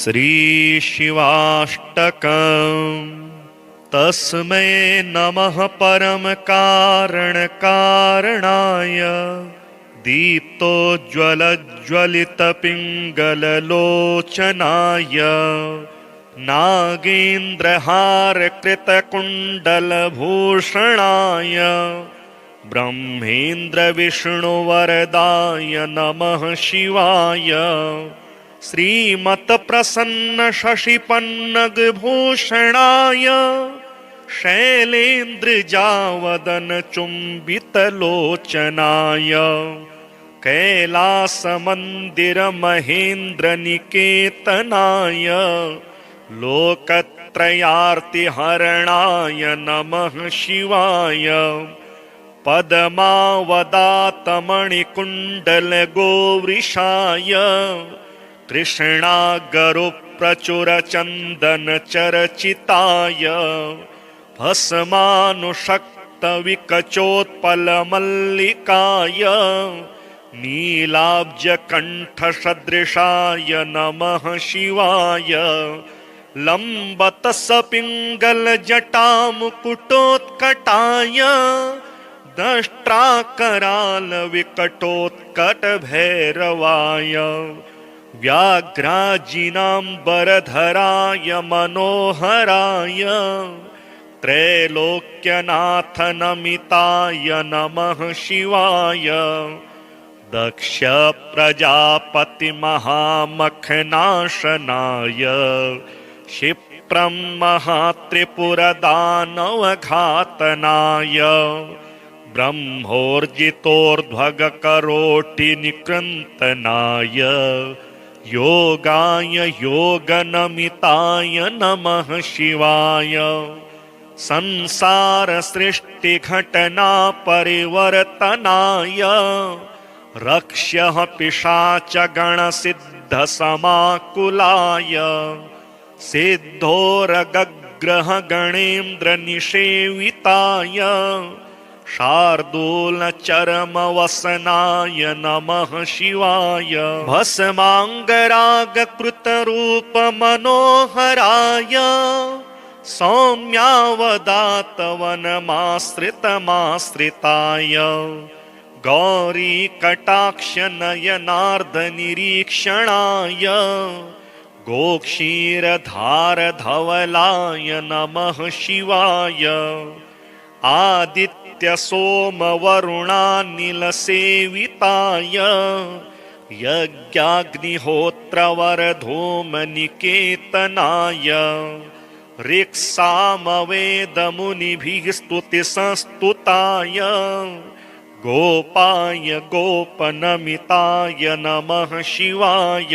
श्रीशिवाष्टकम्। तस्मै नमः परम कारण कारणाय दीप्तोज्ज्वलज्वलितपिङ्गललोचनाय नागेन्द्रहारकृतकुण्डलभूषणाय ब्रह्मेन्द्रविष्णुवरदाय नमः शिवाय। श्रीमत्प्रसन्नशशिपन्नगभूषणाय शैलेन्द्रजावदनचुम्बितलोचनाय कैलासमन्दिरमहेन्द्रनिकेतनाय लोकत्रयार्तिहरणाय नमः शिवाय। पद्मावदातमणिकुण्डलगोवृषाय कृष्णागरुप्रचुरचन्दनचरचिताय भस्मानुषक्तविकचोत्पलमल्लिकाय नीलाब्जकण्ठसदृशाय नमः शिवाय। लम्बतसपिङ्गलजटामुकुटोत्कटाय दष्ट्राकरालविकटोत्कटभैरवाय व्याघ्राजिनाम्बरधराय मनोहराय त्रैलोक्यनाथनमिताय नमः शिवाय। दक्षप्रजापतिमहामखनाशनाय क्षिप्रं महात्रिपुरदानवघातनाय ब्रह्मोर्जितोर्ध्वगकरोटिनिकृन्तनाय योगाय योगनमिताय नमः शिवाय। संसारसृष्टिघटनापरिवर्तनाय रक्ष्यः पिशाचगणसिद्धसमाकुलाय सिद्धोरगग्रहगणेन्द्रनिषेविताय शार्दूलचरमवसनाय नमः शिवाय। भस्माङ्गरागकृतरूपमनोहराय सौम्यावदातवनमाश्रितमाश्रिताय गौरीकटाक्षनयनार्धनिरीक्षणाय गोक्षीरधारधवलाय नमः शिवाय। आदित्यसोमवरुणानिलसेविताय यज्ञाग्निहोत्रवरधूमनिकेतनाय ऋक्सामवेदमुनिभिः स्तुतिसंस्तुताय गोपाय गोपनमिताय नमः शिवाय।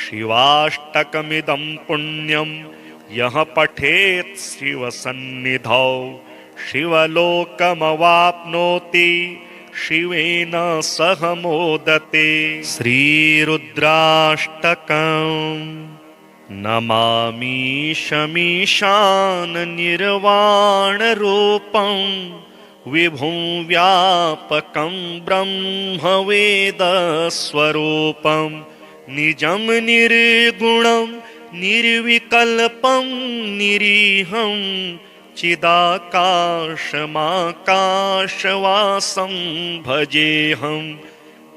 शिवाष्टकमिदं पुण्यं यः पठेत् शिवसन्निधौ शिवलोकमवाप्नोति शिवेन सह मोदते। श्रीरुद्राष्टकम्। नमामि शमीशाननिर्वाणरूपं विभुं व्यापकं ब्रह्मवेदस्वरूपं निजं निर्गुणं निर्विकल्पं निरीहं चिदाकाशमाकाशवासं भजेऽहं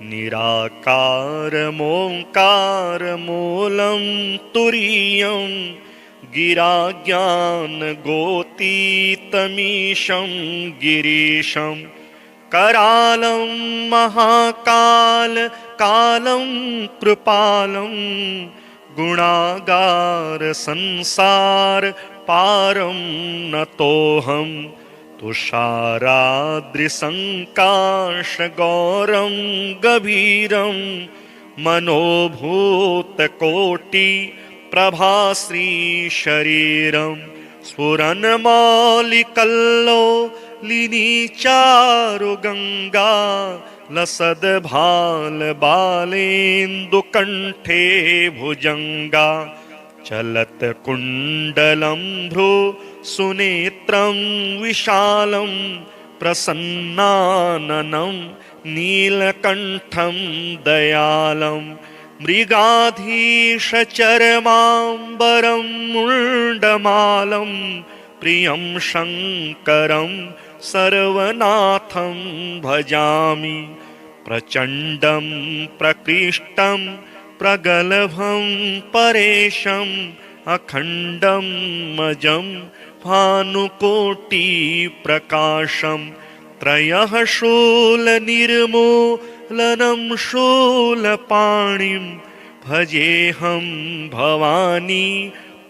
निराकारमोङ्कारमूलं तुरीयं गिराज्ञानगोतीतमीशं गिरीशं करालं महाकाल कालं कृपालं गुणागार संसार पारं नतोऽहं तुषाराद्रिसङ्काशगौरं गभीरं मनोभूतकोटि प्रभाश्रीशरीरं स्फुरन्मौलिकल्लोलिनीचारुगङ्गा लसद्भालबालेन्दुकण्ठे भुजङ्गा चलत्कुण्डलं भ्रू सुनेत्रं विशालं प्रसन्नाननं नीलकण्ठं दयालं मृगाधीशचरमाम्बरं मुण्डमालं प्रियं शङ्करं सर्वनाथं भजामि। प्रचण्डं प्रकृष्टं प्रगल्भं परेशम् अखण्डं अजं भानुकोटिप्रकाशं त्रयः शूलनिर्मूलनं शूलपाणिं भजेऽहं भवानी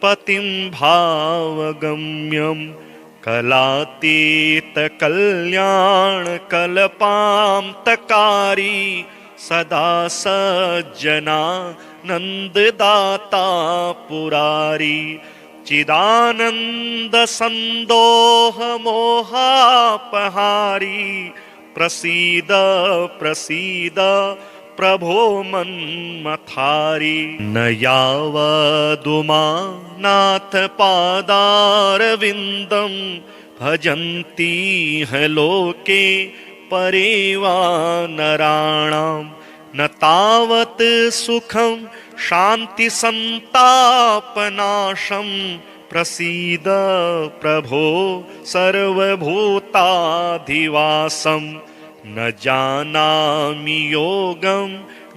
पतिं भावगम्यं। कलातीतकल्याणकल्पान्तकारी सदा सज्जनानन्ददाता पुरारी चिदानन्दसन्दोहमोहापहारी प्रसीद प्रसीद प्रभो मन्मथारी। न यावदुमानाथ पादारविन्दं भजन्ति ह लोके परे वा नराणां न तावत् सुखं शान्तिसन्तापनाशं प्रसीद प्रभो सर्वभूताधिवासं। न जानामि योगं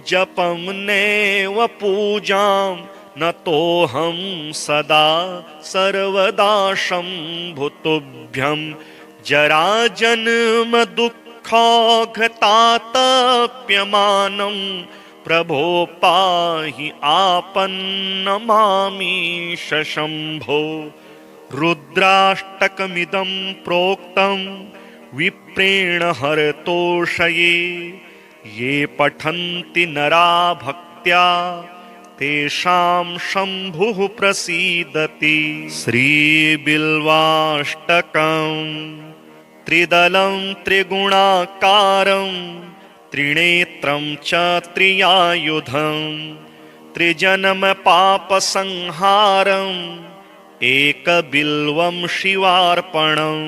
जपं नैव पूजां न तोऽहं सदा सर्वदा शम्भुतुभ्यं। जराजन्म दुःखौघतातप्यमानं प्रभो पाहि आपन्नमामीश शम्भो। रुद्राष्टकमिदं प्रोक्तं विप्रेण हरतोषये ये पठन्ति नरा भक्त्या तेषां शम्भुः प्रसीदति। श्रीबिल्वाष्टकं त्रिदलं त्रिगुणाकारं त्रिनेत्रं च त्रियायुधं त्रिजन्मपापसंहारम् एकबिल्वं शिवार्पणं।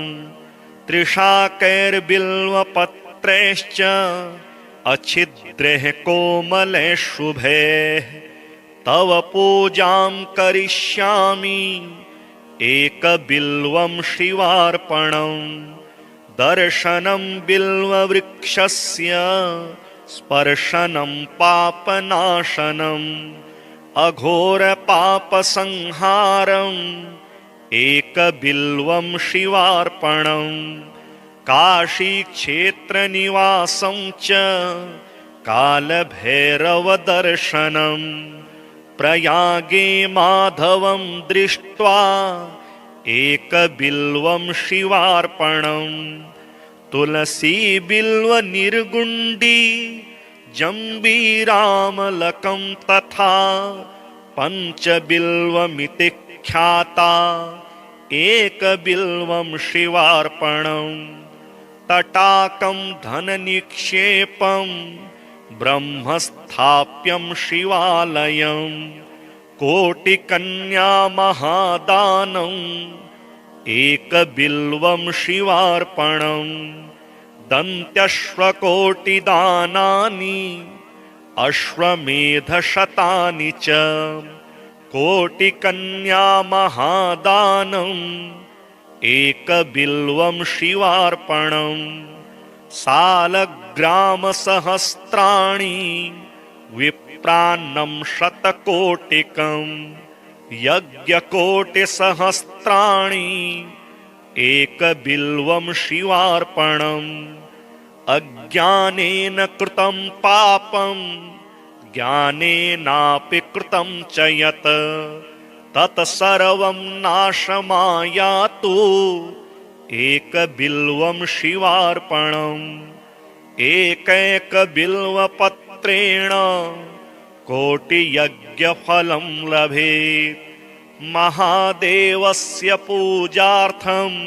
त्रिशाकैर्बिल्वपत्रैश्च अच्छिद्रैः कोमलैः शुभैः तव पूजां करिष्यामि एकबिल्वं शिवार्पणं। दर्शनं बिल्ववृक्षस्य स्पर्शनं पापनाशनम् अघोरपापसंहारम् एकबिल्वं शिवार्पणं। काशीक्षेत्रनिवासं च कालभैरवदर्शनं प्रयागे माधवं दृष्ट्वा एकबिल्वं शिवार्पणं। तुलसीबिल्वनिर्गुण्डी जम्बीरामलकं तथा पञ्चबिल्वमिति ख्याता एकबिल्वं शिवार्पणं। तटाकं धननिक्षेपं ब्रह्मस्थाप्यं शिवालयं कोटिकन्यामहादानम् एकबिल्वं शिवार्पणं। दन्त्यश्वकोटिदानानि अश्वमेधशतानि च कोटिकन्यामहादानम् एकबिल्वं शिवार्पणं। सालग्रामसहस्राणि विप्रान्नं शतकोटिकं यज्ञकोटिसहस्राणि एकबिल्वं शिवार्पणम्। अज्ञानेन कृतं पापं ज्ञानेनापि कृतं च यत् तत्सर्वं नाशमायातु एकबिल्वं शिवार्पणम्। एकैकबिल्वपत्रेण कोटियज्ञफलं लभेत्। महादेवस्य पूजार्थम्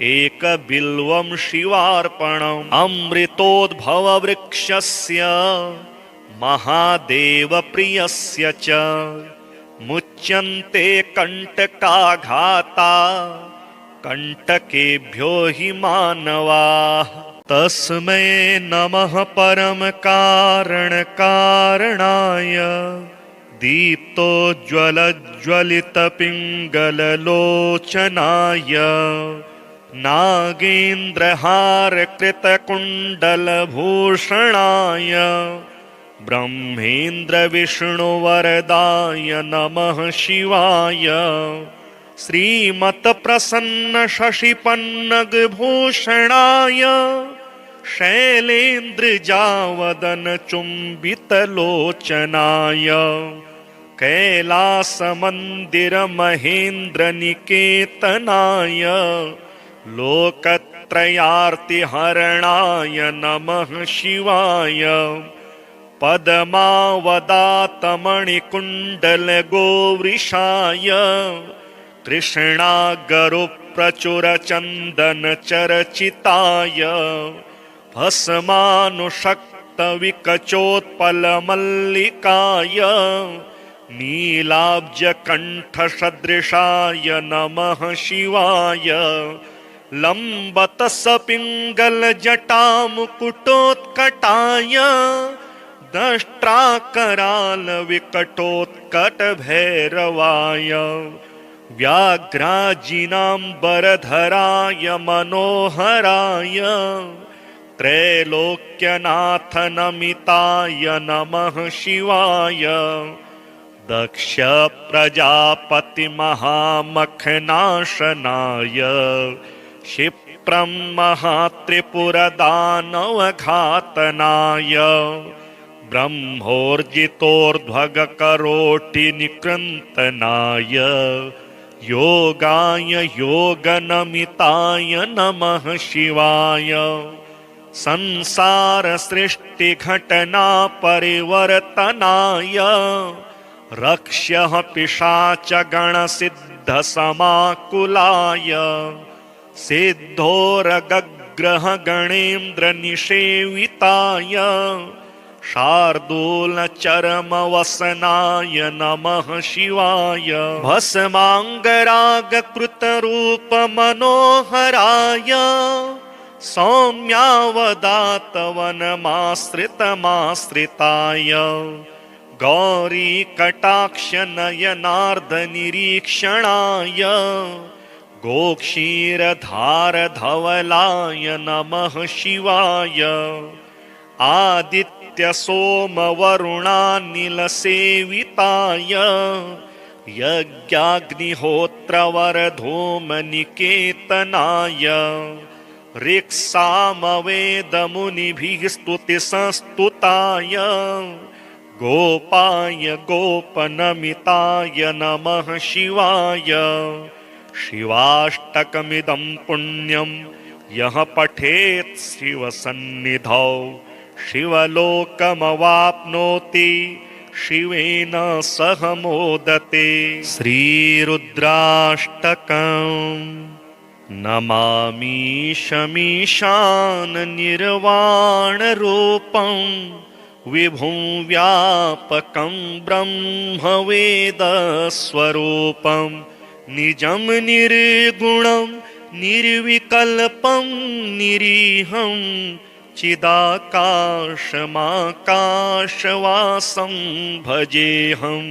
एकबिल्वं शिवार्पणम्। अमृतोद्भववृक्षस्य महादेवप्रियस्य च मुच्यन्ते कण्टकाघाता कण्टकेभ्यो हि मानवाः। तस्मै नमः परमकारणकारणाय दीप्तोज्ज्वलज्वलितपिङ्गललोचनाय नागेन्द्रहारकृतकुण्डलभूषणाय ब्रह्मेन्द्रविष्णुवरदाय नमः शिवाय श्रीमत्प्रसन्नशशिपन्नगभूषणाय शैलेन्द्रजावदनचुम्बितलोचनाय कैलासमन्दिरमहेन्द्रनिकेतनाय लोकत्रयार्तिहरणाय नमः शिवाय पद्मावदातमणिकुण्डलगोवृषाय तृष्णागरुप्रचुरचन्दनचरचिताय भस्मानुषक्तविकचोत्पलमल्लिकाय नीलाब्जकण्ठसदृशाय नमः शिवाय लम्बतसपिङ्गलजटामुकुटोत्कटाय दष्ट्राकरालविकटोत्कटभैरवाय व्याघ्राजिनाम्बरधराय मनोहराय त्रैलोक्यनाथनमिताय नमः शिवाय दक्षप्रजापतिमहामखनाशनाय क्षिप्रं महात्रिपुरदानवघातनाय ब्रह्मोर्जितोर्ध्वगकरोटिनिकृन्तनाय योगाय योगनमिताय नमः शिवाय संसारसृष्टिघटनापरिवर्तनाय रक्ष्यः पिशाचगणसिद्धसमाकुलाय सिद्धोरगग्रहगणेन्द्रनिषेविताय शार्दूलचरमवसनाय नमः शिवाय भस्माङ्गरागकृतरूपमनोहराय सौम्यावदातवनमाश्रितमाश्रिताय गौरीकटाक्षनयनार्धनिरीक्षणाय गोक्षीरधारधवलाय नमः शिवाय आदित्यसोमवरुणानिलसेविताय यज्ञाग्निहोत्रवरधूमनिकेतनाय ऋक्सामवेदमुनिभिः स्तुतिसंस्तुताय गोपाय गोपनमिताय नमः शिवाय शिवाष्टकमिदं पुण्यं यः पठेत् शिवसन्निधौ शिवलोकमवाप्नोति शिवेन सह मोदते। श्रीरुद्राष्टकम्। नमामि शमीशाननिर्वाणरूपं विभुं व्यापकं ब्रह्मवेदस्वरूपं निजं निर्गुणं निर्विकल्पं निरीहं चिदाकाशमाकाशवासं भजेऽहं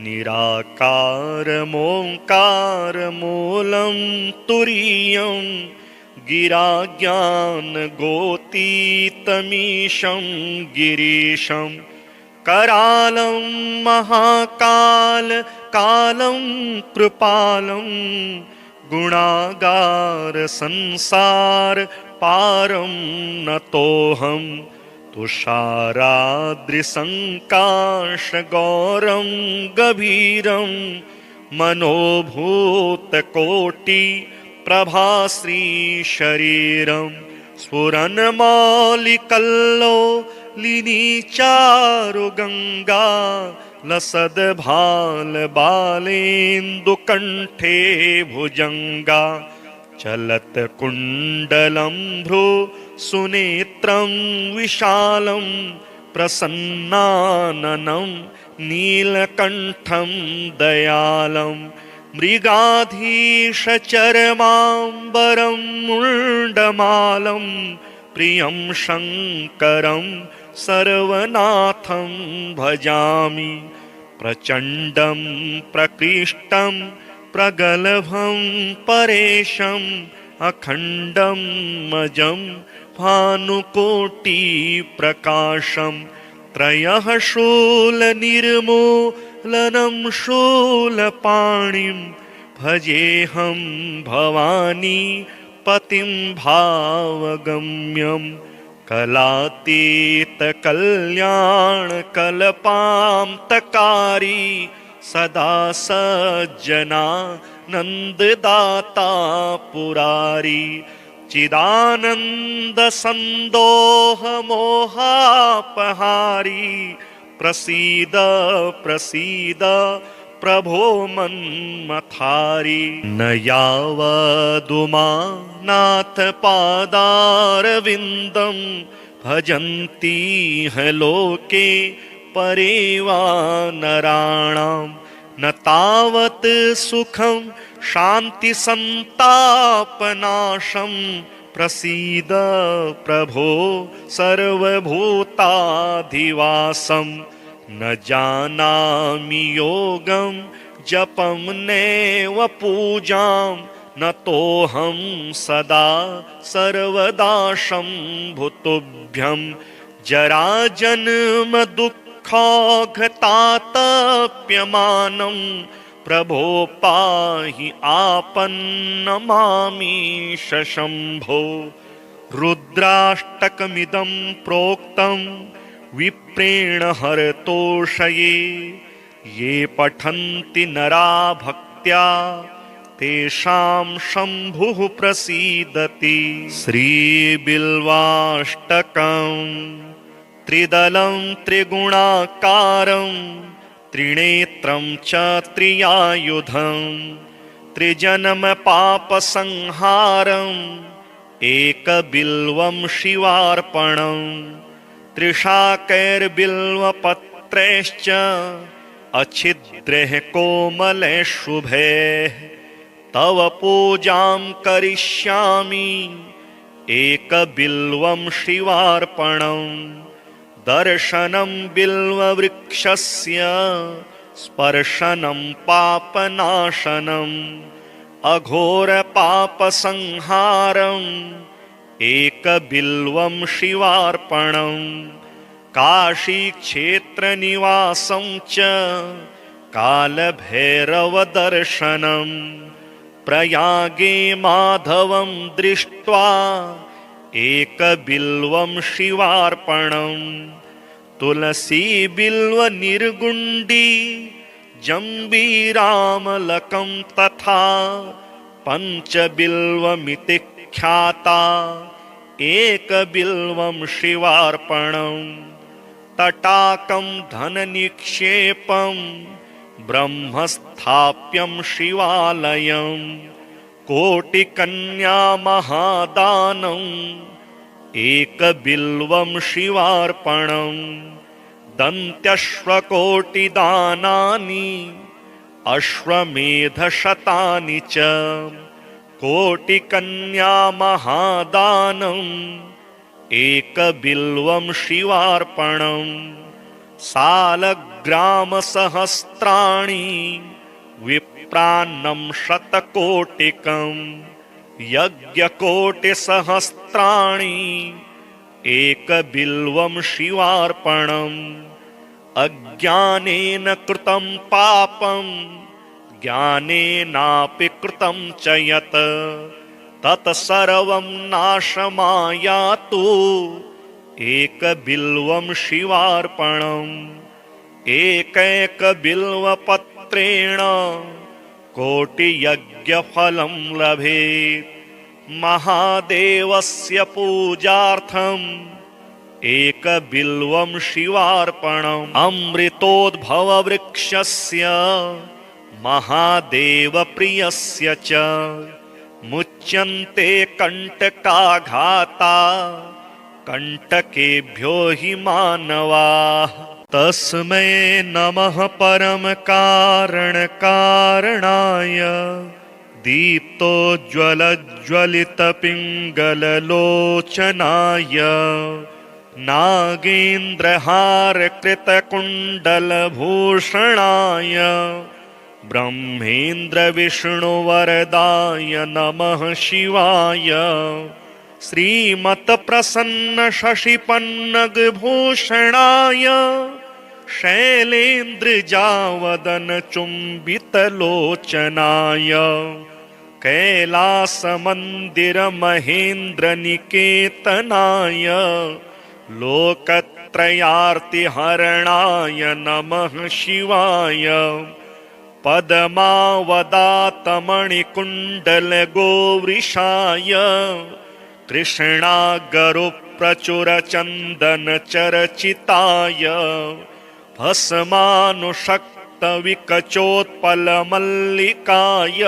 निराकारमोङ्कारमूलं तुरीयं गिराज्ञानगोतीतमीशं गिरीशं करालं महाकाल कालं कृपालं गुणागार संसार पारं नतोऽहं तुषाराद्रिसङ्काशगौरं गभीरं मनोभूतकोटि प्रभाश्रीशरीरं स्फुरन्मालिकल्लोलिनीचारुगङ्गा लसद्भालबालेन्दुकण्ठे भुजङ्गा चलत्कुण्डलं भ्रू सुनेत्रं विशालं प्रसन्नाननं नीलकण्ठं दयालं मृगाधीशचरमाम्बरं मुण्डमालं प्रियं शङ्करं सर्वनाथं भजामि। प्रचण्डं प्रकृष्टं प्रगल्भं परेशम् अखण्डं अजं भानुकोटिप्रकाशं त्रयः शूलनिर्मूलनं शूलपाणिं भजेऽहं भवानी पतिं भावगम्यं। कलातीतकल्याणकल्पान्तकारी सदा सज्जनानन्ददाता पुरारी चिदानन्दसन्दोहमोहापहारी प्रसीद प्रसीद प्रभो मन्मथारी। न यावदुमानाथपादारविन्दं भजन्ति ह लोके परे वा नराणां न तावत् सुखं शान्तिसन्तापनाशं प्रसीद प्रभो सर्वभूताधिवासं। न जानामि योगं जपं नैव पूजां न तोऽहं सदा सर्वदा शम्भुतुभ्यं। जराजन्म दुःखौघतातप्यमानं प्रभो पाहि आपन्नमामीश शम्भो। रुद्राष्टकमिदं प्रोक्तं विप्रेण हरतोषये ये पठन्ति नरा भक्त्या तेषां शम्भुः प्रसीदति। श्रीबिल्वाष्टकं त्रिदलं त्रिगुणाकारं त्रिनेत्रं च त्रियायुधं त्रिजन्मपापसंहारम् एकबिल्वं शिवार्पणम्। त्रिशाकैर्बिल्वपत्रैश्च अच्छिद्रैः कोमलैः शुभैः तव पूजां करिष्यामि एकबिल्वं शिवार्पणम्। दर्शनं बिल्ववृक्षस्य स्पर्शनं पापनाशनम् अघोरपापसंहारम् एकबिल्वं शिवार्पणम्। काशीक्षेत्रनिवासं च कालभैरवदर्शनम् प्रयागे माधवं दृष्ट्वा एकबिल्वं शिवार्पणम्। तुलसीबिल्वनिर्गुण्डी जम्बीरामलकं तथा पञ्चबिल्वमिति ख्याता एकबिल्वं शिवार्पणम्। तटाकं धननिक्षेपं ब्रह्मस्थाप्यं शिवालयं कोटिकन्यामहादानम् एकबिल्वं शिवार्पणम्। दन्त्यश्वकोटिदानानि अश्वमेधशतानि च कोटिकन्यामहादानम् एकबिल्वं शिवार्पणम्। सालग्रामसहस्राणि विप्रान्नं शतकोटिकम् यज्ञकोटिसहस्राणि एकबिल्वं शिवार्पणम्। अज्ञानेन कृतं पापं ज्ञानेनापि कृतं च यत् तत्सर्वं नाशमायातु एकबिल्वं शिवार्पणम्। एकैकबिल्वपत्रेण कोटियज्ञफलं लभेत्। महादेवस्य पूजार्थम् एकबिल्वं शिवार्पणम्। अमृतोद्भववृक्षस्य महादेवप्रियस्य च मुच्यन्ते कण्टकाघाता कण्टकेभ्यो हि मानवाः। तस्मै नमः परमकारणकारणाय दीप्तोज्ज्वलज्वलितपिङ्गललोचनाय नागेन्द्रहारकृतकुण्डलभूषणाय ब्रह्मेन्द्रविष्णुवरदाय नमः शिवाय श्रीमत्प्रसन्नशशिपन्नगभूषणाय शैलेन्द्रजावदनचुम्बितलोचनाय कैलासमन्दिरमहेन्द्रनिकेतनाय लोकत्रयार्तिहरणाय नमः शिवाय पद्मावदातमणिकुण्डलगोवृषाय कृष्णागरुप्रचुरचन्दनचरचिताय भस्मानुषक्तविकचोत्पलमल्लिकाय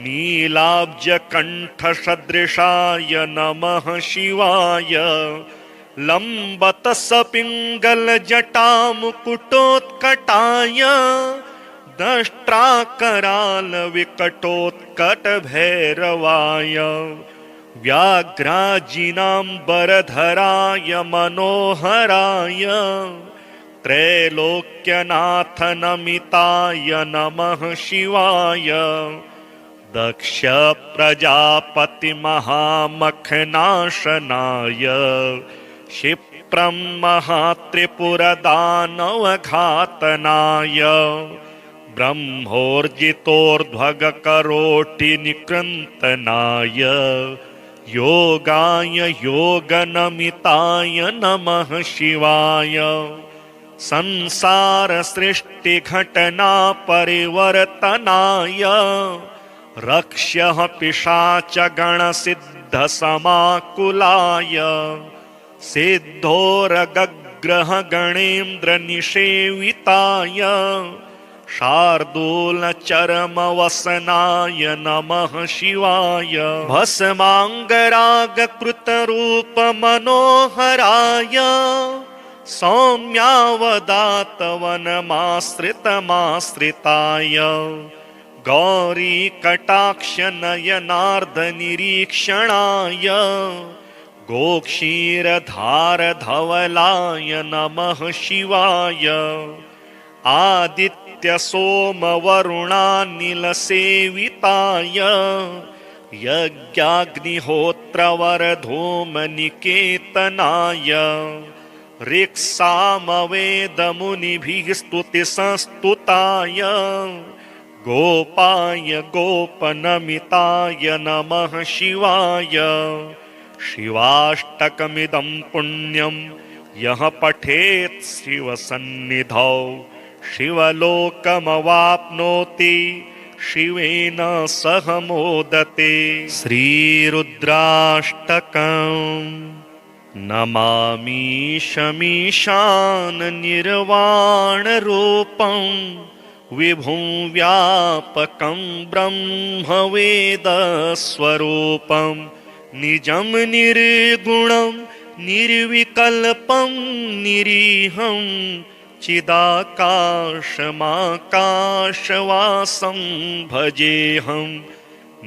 नीलाब्जकण्ठसदृशाय नमः शिवाय लम्बतसपिङ्गलजटामुकुटोत्कटाय दष्ट्राकरालविकटोत्कटभैरवाय व्याघ्राजिनाम्बरधराय मनोहराय त्रैलोक्यनाथनमिताय नमः शिवाय दक्षप्रजापतिमहामखनाशनाय क्षिप्रं महात्रिपुरदानवघातनाय ब्रह्मोर्जितोर्ध्वगकरोटिनिकृन्तनाय योगाय योगनमिताय नमः शिवाय संसारसृष्टिघटनापरिवर्तनाय रक्ष्यः पिशाचगणसिद्धसमाकुलाय सिद्धोरगग्रहगणेन्द्रनिषेविताय शार्दूलचरमवसनाय नमः शिवाय भस्माङ्गरागकृतरूपमनोहराय सौम्यावदातवनमाश्रितमाश्रिताय गौरीकटाक्षनयनार्धनिरीक्षणाय गोक्षीरधारधवलाय नमः शिवाय आदित्यसोमवरुणानिलसेविताय यज्ञाग्निहोत्रवरधूमनिकेतनाय ऋक्सामवेदमुनिभिः स्तुतिसंस्तुताय गोपाय गोपनमिताय नमः शिवाय शिवाष्टकमिदं पुण्यं यः पठेत् शिवसन्निधौ शिवलोकमवाप्नोति शिवेन सह मोदते। श्रीरुद्राष्टकम्। नमामि शमीशाननिर्वाणरूपं विभुं व्यापकं ब्रह्मवेदस्वरूपं निजं निर्गुणं निर्विकल्पं निरीहं चिदाकाशमाकाशवासं भजेऽहं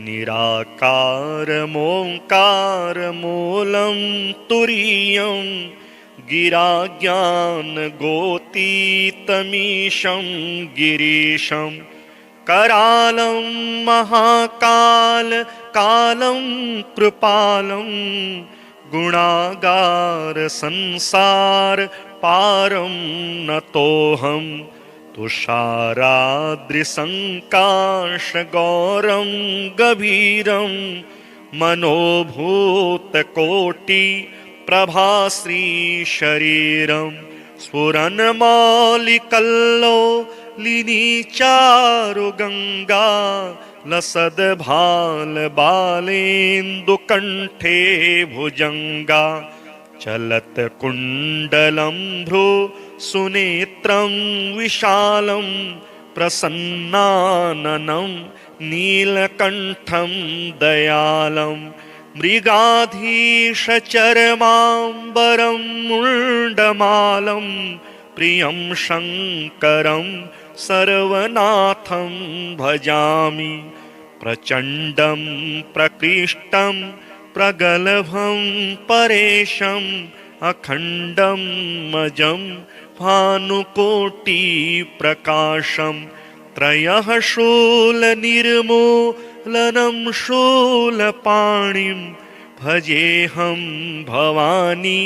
निराकारमोङ्कारमूलं तुरीयं गिराज्ञानगोतीतमीशं गिरीशं करालं महाकाल कालं कृपालं गुणागार संसार पारं नतोऽहं तुषाराद्रिसङ्काशगौरं गभीरं मनोभूतकोटि प्रभाश्रीशरीरं स्फुरन्मौलिकल्लोलिनीचारुगङ्गा लसद्भालबालेन्दुकण्ठे भुजङ्गा चलत्कुण्डलं भ्रू सुनेत्रं विशालं प्रसन्नाननं नीलकण्ठं दयालं मृगाधीशचरमाम्बरं मुण्डमालं प्रियं शङ्करं सर्वनाथं भजामि प्रचण्डं प्रकृष्टं प्रगल्भं परेशम् अखण्डं अजं भानुकोटिप्रकाशं त्रयः शूलनिर्मूलनं शूलपाणिं भजेऽहं भवानी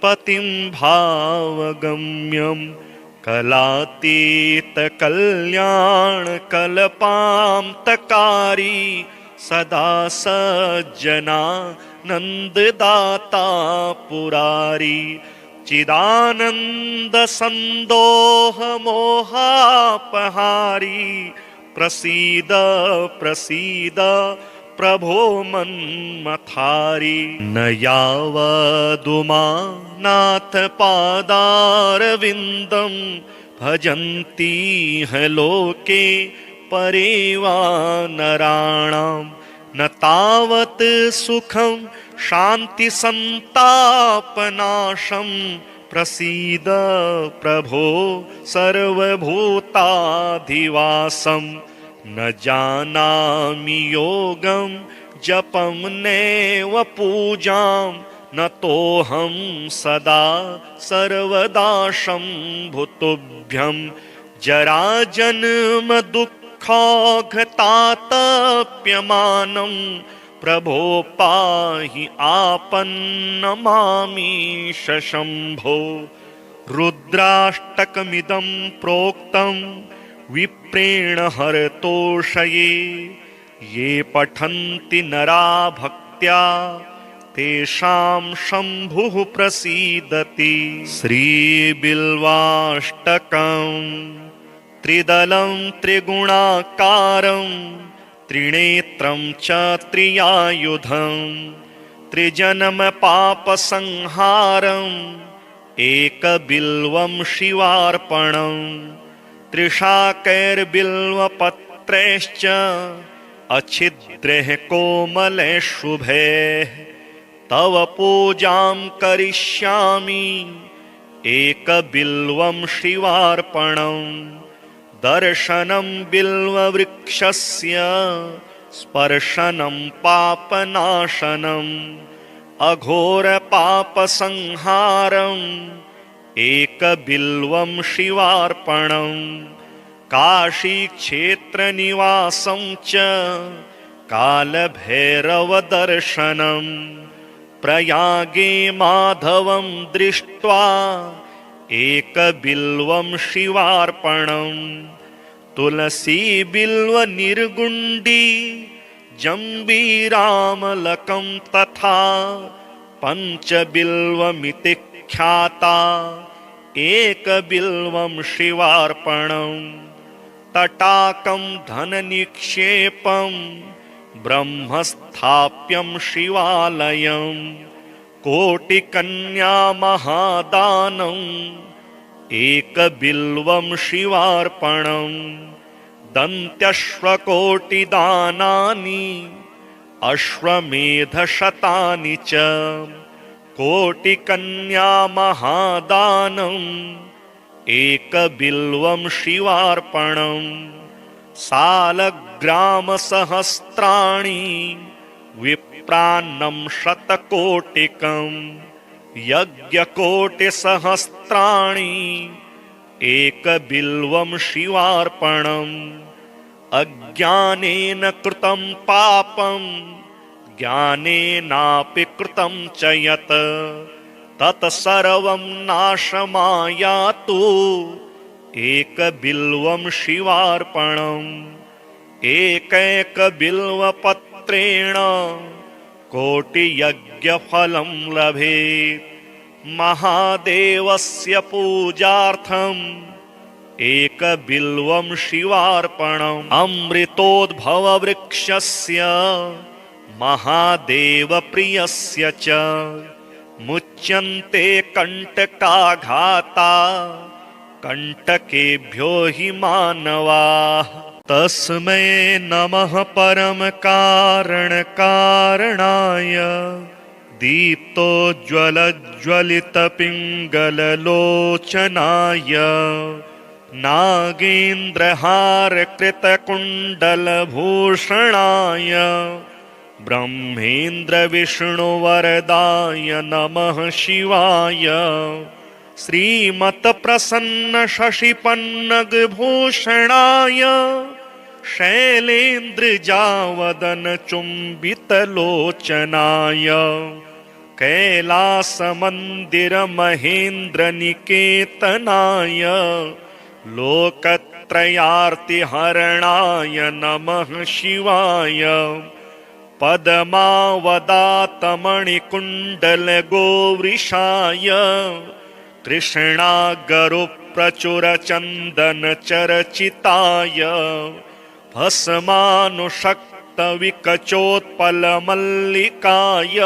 पतिं भावगम्यं कलातीतकल्याणकल्पान्तकारी सदा सज्जनानन्ददाता पुरारी चिदानन्दसन्दोहमोहापहारी प्रसीद प्रसीद प्रभो मन्मथारी न यावदुमानाथ पादारविन्दं भजन्ति ह लोके परे वा नराणां न तावत् सुखं शान्तिसन्तापनाशं प्रसीद प्रभो सर्वभूताधिवासं न जानामि योगं जपं नैव पूजां न तोऽहं सदा सर्वदा शम्भुतुभ्यं जराजन्म दुःखौघतातप्यमानं प्रभो पाहि आपन्नमामीश शम्भो रुद्राष्टकमिदं प्रोक्तं विप्रेण हरतोषये ये पठन्ति नरा भक्त्या तेषां शम्भुः प्रसीदति श्रीबिल्वाष्टकं त्रिदलं त्रिगुणाकारं त्रिनेत्रं च त्रियायुधं त्रिजन्मपापसंहारम् एकबिल्वं शिवार्पणम् त्रिशाकैर्बिल्वपत्रैश्च अच्छिद्रैः कोमलैः शुभैः तव पूजां करिष्यामि एकबिल्वं शिवार्पणम् दर्शनं बिल्ववृक्षस्य स्पर्शनं पापनाशनम् अघोरपापसंहारम् एकबिल्वं शिवार्पणम् काशीक्षेत्रनिवासं च कालभैरवदर्शनम् प्रयागे माधवं दृष्ट्वा एकबिल्वं शिवार्पणम् तुलसीबिल्वनिर्गुण्डी जम्बीरामलकं तथा पञ्चबिल्वमिति ख्याता एकबिल्वं शिवार्पणम् तटाकं धननिक्षेपं ब्रह्मस्थाप्यं शिवालयं कोटिकन्यामहादानम् एकबिल्वं शिवार्पणम् दन्त्यश्वकोटिदानानि अश्वमेधशतानि च कोटिकन्यामहादानम् एकबिल्वं शिवार्पणम् सालग्रामसहस्राणि विप्रान्नं शतकोटिकम् यज्ञकोटिसहस्राणि एकबिल्वं शिवार्पणम् अज्ञानेन कृतं पापं ज्ञानेनापि कृतं च यत् तत्सर्वं नाशमायातु एकबिल्वं शिवार्पणम् एकैकबिल्वपत्रेण कोटियज्ञफलं लभेत् महादेवस्य पूजार्थम् एकबिल्वं शिवार्पणम् अमृतोद्भववृक्षस्य महादेवप्रियस्य च मुच्यन्ते कण्टकाघाता कण्टकेभ्यो हि मानवाः तस्मै नमः परमकारणकारणाय दीप्तोज्ज्वलज्वलितपिङ्गललोचनाय नागेन्द्रहारकृतकुण्डलभूषणाय ब्रह्मेन्द्रविष्णुवरदाय नमः शिवाय। श्रीमत्प्रसन्नशशिपन्नगभूषणाय शैलेन्द्रजावदनचुम्बितलोचनाय कैलासमन्दिरमहेन्द्रनिकेतनाय लोकत्रयार्तिहरणाय नमः शिवाय। पद्मावदातमणिकुण्डलगोवृषाय तृष्णागरुप्रचुरचन्दनचरचिताय भस्मानुषक्तविकचोत्पलमल्लिकाय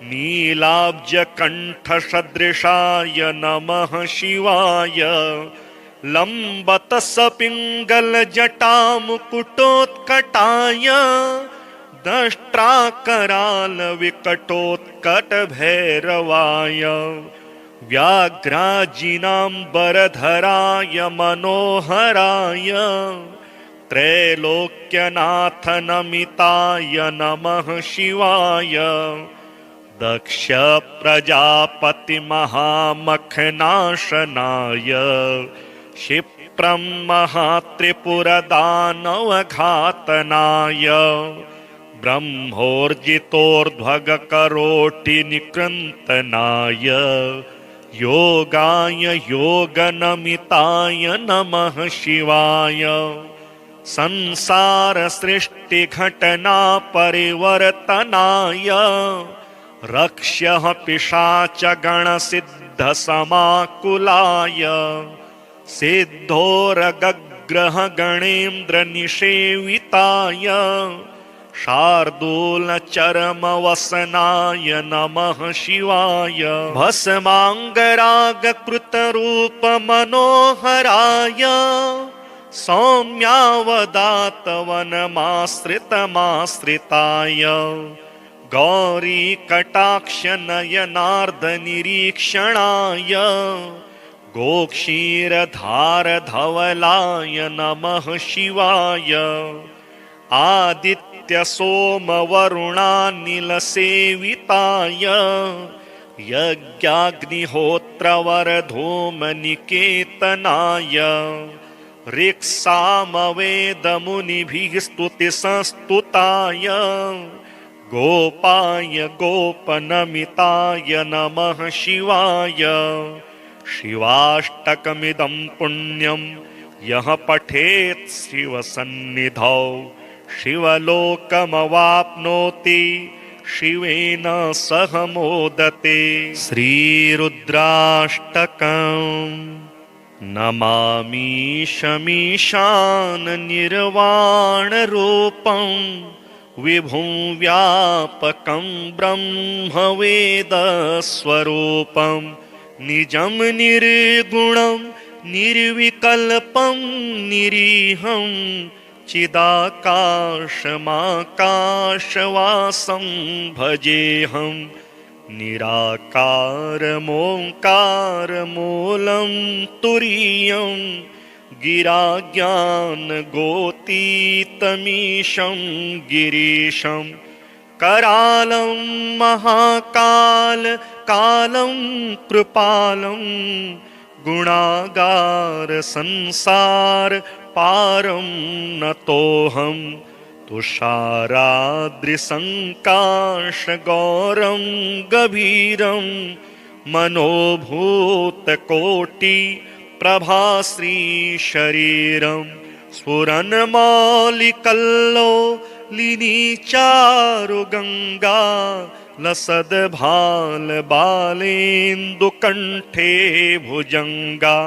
नीलाब्जकण्ठसदृशाय नमः शिवाय। लम्बतसपिङ्गलजटामुकुटोत्कटाय दष्ट्राकरालविकटोत्कटभैरवाय व्याघ्राजिनाम्बरधराय मनोहराय त्रैलोक्यनाथनमिताय नमः शिवाय। दक्षप्रजापतिमहामखनाशनाय क्षिप्रं महात्रिपुरदानवघातनाय ब्रह्मोर्जितोर्ध्वगकरोटिनिकृन्तनाय योगाय योगनमिताय नमः शिवाय। संसारसृष्टिघटनापरिवर्तनाय रक्ष्यः पिशाचगणसिद्धसमाकुलाय सिद्धोरगग्रहगणेन्द्रनिषेविताय शार्दूलचरमवसनाय नमः शिवाय। भस्माङ्गरागकृतरूपमनोहराय सौम्यावदातवनमाश्रितमाश्रिताय गौरीकटाक्षनयनार्दनिरीक्षणाय गोक्षीरधारधवलाय नमः शिवाय। आदित्यसोमवरुणानिलसेविताय यज्ञाग्निहोत्रवरधूमनिकेतनाय ऋक्सामवेदमुनिभिः स्तुतिसंस्तुताय गोपाय गोपनमिताय नमः शिवाय। शिवाष्टकमिदं पुण्यं यः पठेत् शिवसन्निधौ शिवलोकमवाप्नोति शिवेन सह मोदते। श्रीरुद्राष्टकम्। नमामि शमीशाननिर्वाणरूपं विभुं व्यापकं ब्रह्मवेदस्वरूपं निजं निर्गुणं निर्विकल्पं निरीहं चिदाकाशमाकाशवासं भजेऽहं। निराकारमोङ्कारमूलं तुरीयं गिराज्ञानगोतीतमीशं गिरीशं करालं महाकाल कालं कृपालं गुणागार संसार पारं नतोऽहं। तुषाराद्रिसङ्काशगौरं गभीरं मनोभूतकोटि प्रभाश्रीशरीरं स्फुरन्मौलिकल्लोलिनीचारुगङ्गा लसद्भालबालेन्दुकण्ठे भुजङ्गा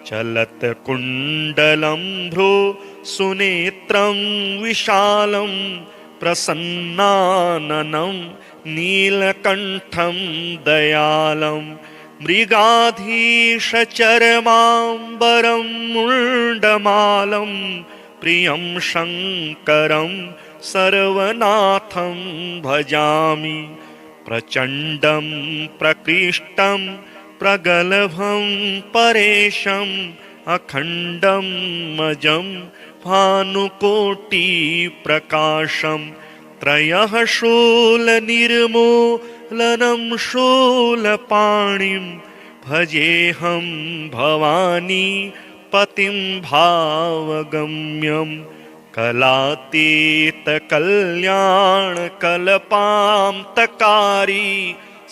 चलत्कुण्डलं भ्रू सुनेत्रं विशालं प्रसन्नाननं नीलकण्ठं दयालं मृगाधीशचरमाम्बरं मुण्डमालं प्रियं शङ्करं सर्वनाथं भजामि। प्रचण्डं प्रकृष्टं प्रगल्भं परेशं अखण्डम् अजं भानुकोटिप्रकाशं त्रयः शूलनिर्मूलनं शूलपाणिं भजेऽहं भवानी पतिं भावगम्यं कलातीतकल्याणकल्पान्तकारी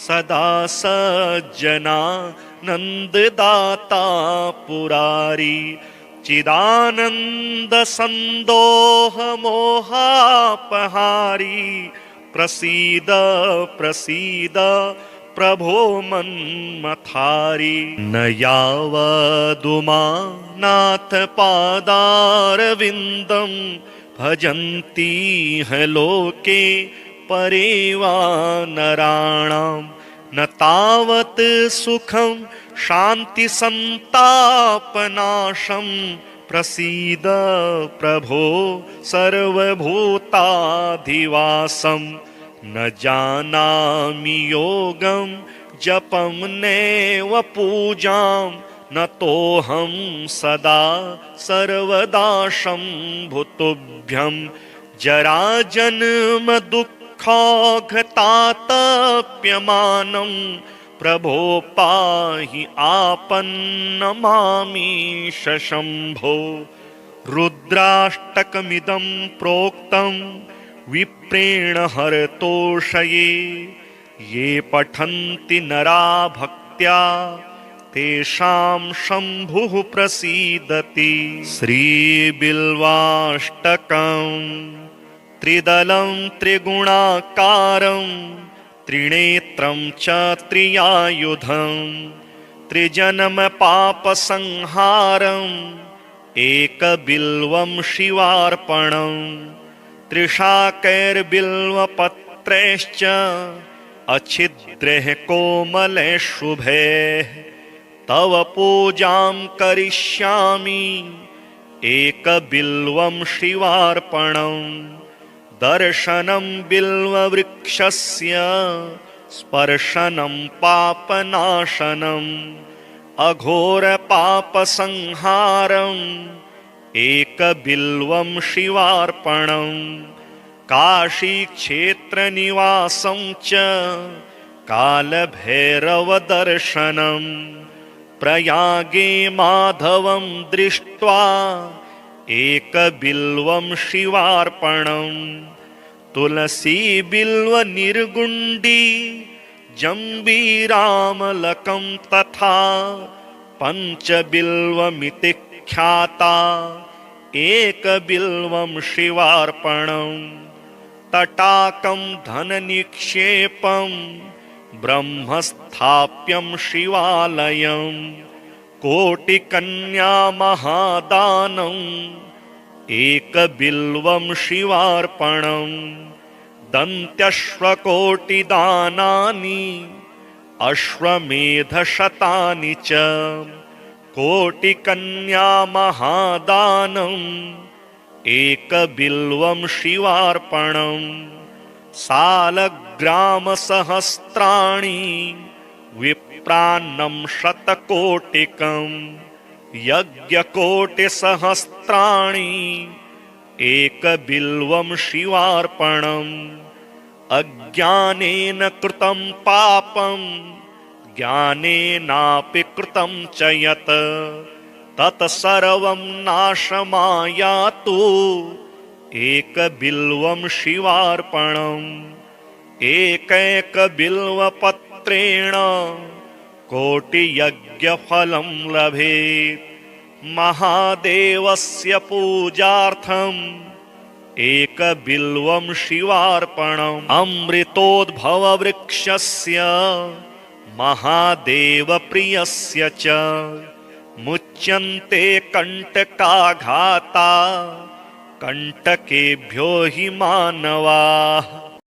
सदा सज्जनानन्ददाता पुरारी चिदानन्दसन्दोहमोहापहारी प्रसीद प्रसीद प्रभो मन्मथारी न यावदुमानाथ पादारविन्दं भजन्ति ह लोके परे वा नराणां न तावत् सुखं शान्तिसन्तापनाशं प्रसीद प्रभो सर्वभूताधिवासं न जानामि योगं जपं नैव पूजां न तोऽहं सदा सर्वदा शम्भुतुभ्यं जराजन्म दुःखौघतातप्यमानं प्रभो पाहि आपन्नमामीश शम्भो रुद्राष्टकमिदं प्रोक्तं विप्रेण हरतोषये ये पठन्ति नरा भक्त्या तेषां शम्भुः प्रसीदति श्रीबिल्वाष्टकम् त्रिदलं त्रिगुणाकारं त्रिनेत्रं च त्रियायुधं त्रिजन्मपापसंहारम् एकबिल्वं शिवार्पणं त्रिशाकैर्बिल्वपत्रैश्च अच्छिद्रैः कोमलैः शुभैः तव पूजां करिष्यामि एकबिल्वं शिवार्पणं दर्शनं बिल्ववृक्षस्य स्पर्शनं पापनाशनम् अघोरपापसंहारम् एकबिल्वं शिवार्पणं काशीक्षेत्रनिवासं च कालभैरवदर्शनं प्रयागे माधवं दृष्ट्वा एकबिल्वं शिवार्पणं तुलसीबिल्वनिर्गुण्डी जम्बीरामलकं तथा पञ्चबिल्वमिति ख्याता एकबिल्वं शिवार्पणं तटाकं धननिक्षेपं ब्रह्मस्थाप्यं शिवालयं कोटिकन्यामहादानम् एकबिल्वं शिवार्पणं दन्त्यश्वकोटिदानानि अश्वमेधशतानि च कोटिकन्यामहादानम् एकबिल्वं शिवार्पणं सालग्रामसहस्राणि विप्रान्नं शतकोटिकं यज्ञकोटिसहस्राणि एकबिल्वं शिवार्पणम् अज्ञानेन कृतं पापं ज्ञानेनापि कृतं च यत् तत्सर्वं नाशमायातु एकबिल्वं शिवार्पणम् एकैकबिल्वपत्रेण कोटियज्ञफलं लभेत् महादेवस्य पूजार्थम् एकबिल्वं शिवार्पणम् अमृतोद्भववृक्षस्य महादेवप्रियस्य च मुच्यन्ते कण्टकाघाता कण्टकेभ्यो हि मानवाः